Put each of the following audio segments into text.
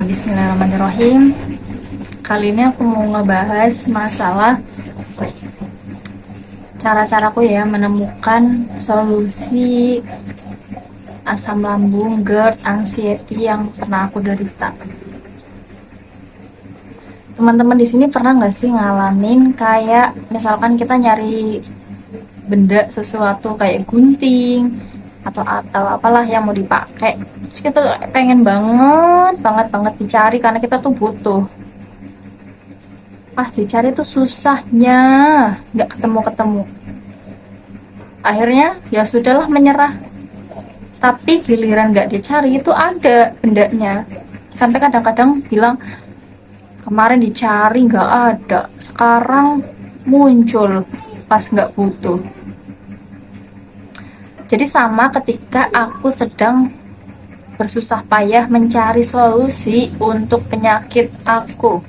Bismillahirrahmanirrahim. Kali ini aku mau ngebahas masalah cara-caraku ya menemukan solusi asam lambung, GERD, anxiety yang pernah aku derita. Teman-teman di sini pernah nggak sih ngalamin kayak misalkan kita nyari benda sesuatu kayak gunting atau apalah yang mau dipakai, terus kita pengen banget dicari karena kita tuh butuh. Pas dicari tuh susahnya, nggak ketemu. Akhirnya ya sudahlah, menyerah. Tapi giliran nggak dicari itu ada bendanya. Sampai kadang-kadang bilang kemarin dicari nggak ada, sekarang muncul pas nggak butuh. Jadi sama ketika aku sedang bersusah payah mencari solusi untuk penyakit aku,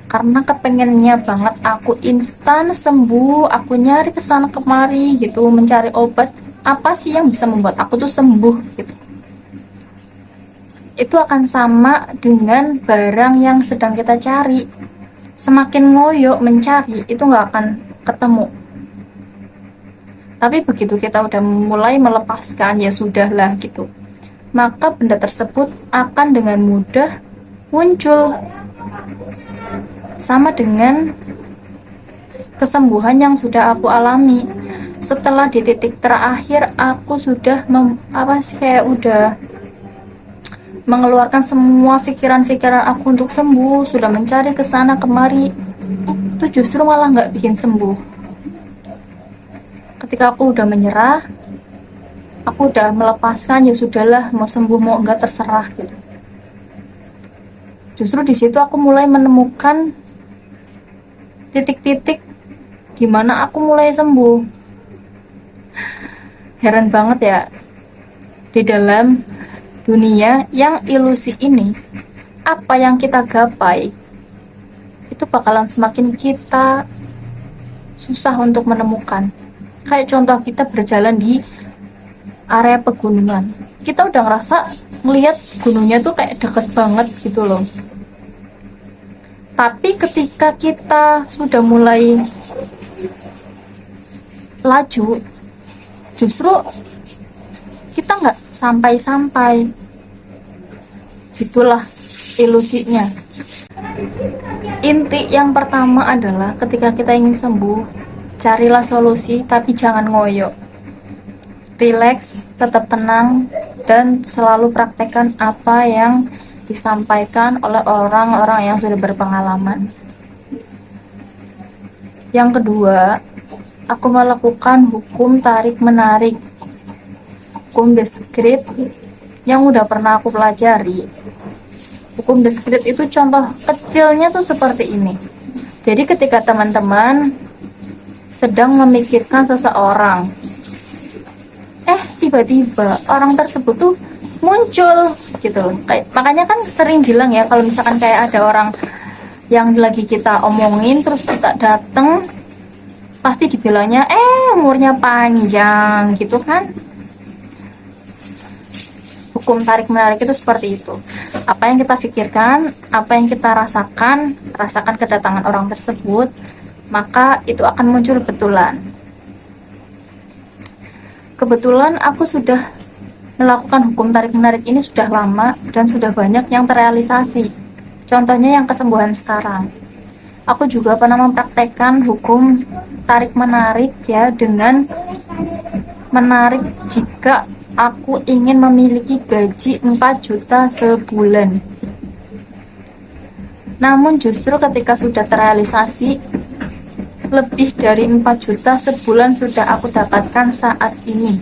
karena kepengennya banget aku instan sembuh, aku nyari kesana kemari gitu, mencari obat apa sih yang bisa membuat aku tuh sembuh gitu. Itu akan sama dengan barang yang sedang kita cari, semakin ngoyo mencari itu nggak akan ketemu. Tapi begitu kita udah mulai melepaskan, ya sudahlah gitu, maka benda tersebut akan dengan mudah muncul. Sama dengan kesembuhan yang sudah aku alami. Setelah di titik terakhir aku sudah udah mengeluarkan semua pikiran-pikiran aku untuk sembuh, sudah mencari kesana kemari, itu justru malah nggak bikin sembuh. Ketika aku udah menyerah, aku udah melepaskan, ya sudahlah, mau sembuh mau enggak terserah gitu. Justru di situ aku mulai menemukan titik-titik gimana aku mulai sembuh. Heran banget ya, di dalam dunia yang ilusi ini, apa yang kita gapai itu bakalan semakin kita susah untuk menemukan. Kayak contoh, kita berjalan di area pegunungan, kita udah ngerasa melihat gunungnya tuh kayak deket banget gitu loh. Tapi ketika kita sudah mulai laju, justru kita nggak sampai-sampai. Gitulah ilusinya. Inti yang pertama adalah ketika kita ingin sembuh, carilah solusi tapi jangan ngoyo. Relax, tetap tenang, dan selalu praktekkan apa yang disampaikan oleh orang-orang yang sudah berpengalaman. Yang kedua, aku melakukan hukum tarik-menarik, hukum Descret yang udah pernah aku pelajari. Hukum Descret itu contoh kecilnya tuh seperti ini. Jadi ketika teman-teman sedang memikirkan seseorang, tiba-tiba orang tersebut tuh muncul gitu. Makanya kan sering bilang ya, kalau misalkan kayak ada orang yang lagi kita omongin terus kita dateng, pasti dibilangnya umurnya panjang gitu kan. Hukum tarik menarik itu seperti itu. Apa yang kita pikirkan, apa yang kita rasakan kedatangan orang tersebut, maka itu akan muncul betulan. Kebetulan aku sudah melakukan hukum tarik-menarik ini sudah lama dan sudah banyak yang terrealisasi. Contohnya yang kesembuhan sekarang. Aku juga pernah mempraktekkan hukum tarik-menarik ya, dengan menarik jika aku ingin memiliki gaji 4 juta sebulan. Namun justru ketika sudah terrealisasi, lebih dari 4 juta sebulan sudah aku dapatkan saat ini.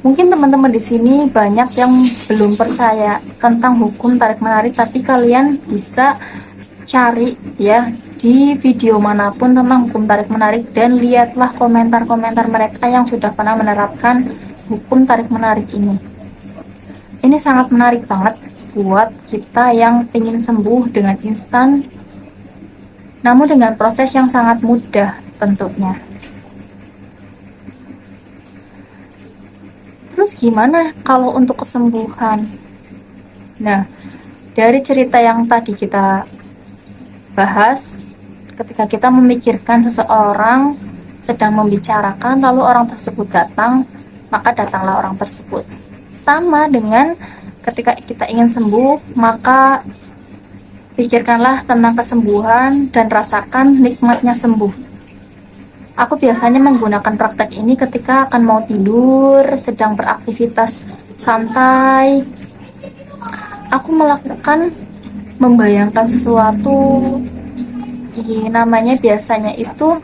Mungkin teman-teman di sini banyak yang belum percaya tentang hukum tarik-menarik, tapi kalian bisa cari ya di video manapun tentang hukum tarik-menarik dan lihatlah komentar-komentar mereka yang sudah pernah menerapkan hukum tarik-menarik ini. Ini sangat menarik banget buat kita yang ingin sembuh dengan instan, namun dengan proses yang sangat mudah tentunya. Terus gimana kalau untuk kesembuhan? Nah, dari cerita yang tadi kita bahas, ketika kita memikirkan seseorang sedang membicarakan lalu orang tersebut datang, maka datanglah orang tersebut. Sama dengan ketika kita ingin sembuh, maka pikirkanlah tentang kesembuhan dan rasakan nikmatnya sembuh. Aku biasanya menggunakan praktek ini ketika akan mau tidur, sedang beraktivitas santai. Aku melakukan membayangkan sesuatu, namanya biasanya itu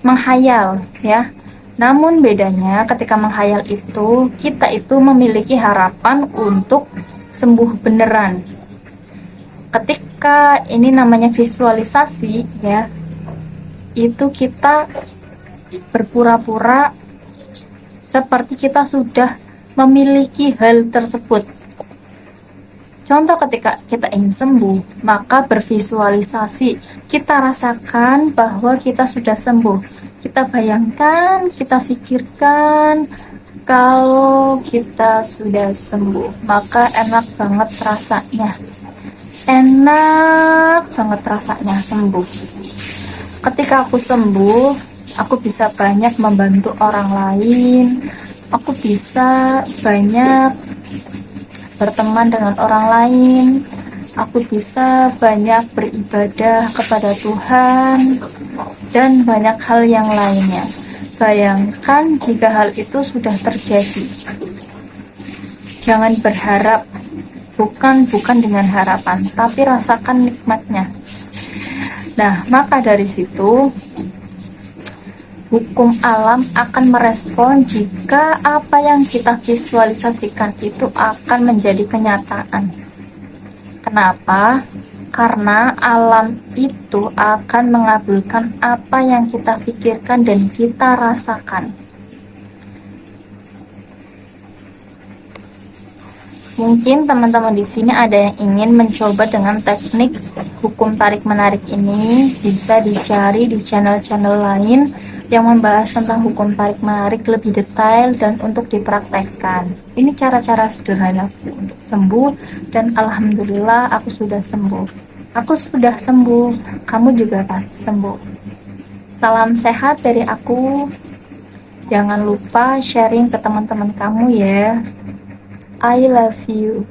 menghayal ya. Namun bedanya ketika menghayal itu, kita itu memiliki harapan untuk sembuh beneran. Ketika ini namanya visualisasi ya, itu kita berpura-pura seperti kita sudah memiliki hal tersebut. Contoh, ketika kita ingin sembuh, maka bervisualisasi, kita rasakan bahwa kita sudah sembuh. Kita bayangkan, kita pikirkan kalau kita sudah sembuh, maka enak banget rasanya. Enak banget rasanya sembuh. Ketika aku sembuh, aku bisa banyak membantu orang lain. Aku bisa banyak berteman dengan orang lain. Aku bisa banyak beribadah kepada Tuhan dan banyak hal yang lainnya. Bayangkan jika hal itu sudah terjadi. Jangan berharap, bukan dengan harapan, tapi rasakan nikmatnya. Nah, maka dari situ hukum alam akan merespon jika apa yang kita visualisasikan itu akan menjadi kenyataan. Kenapa? Karena alam itu akan mengabulkan apa yang kita pikirkan dan kita rasakan. Mungkin teman-teman di sini ada yang ingin mencoba dengan teknik hukum tarik-menarik ini, bisa dicari di channel-channel lain yang membahas tentang hukum tarik-menarik lebih detail dan untuk dipraktekkan. Ini cara-cara sederhana untuk sembuh, dan alhamdulillah aku sudah sembuh. Aku sudah sembuh, kamu juga pasti sembuh. Salam sehat dari aku. Jangan lupa sharing ke teman-teman kamu ya. I love you.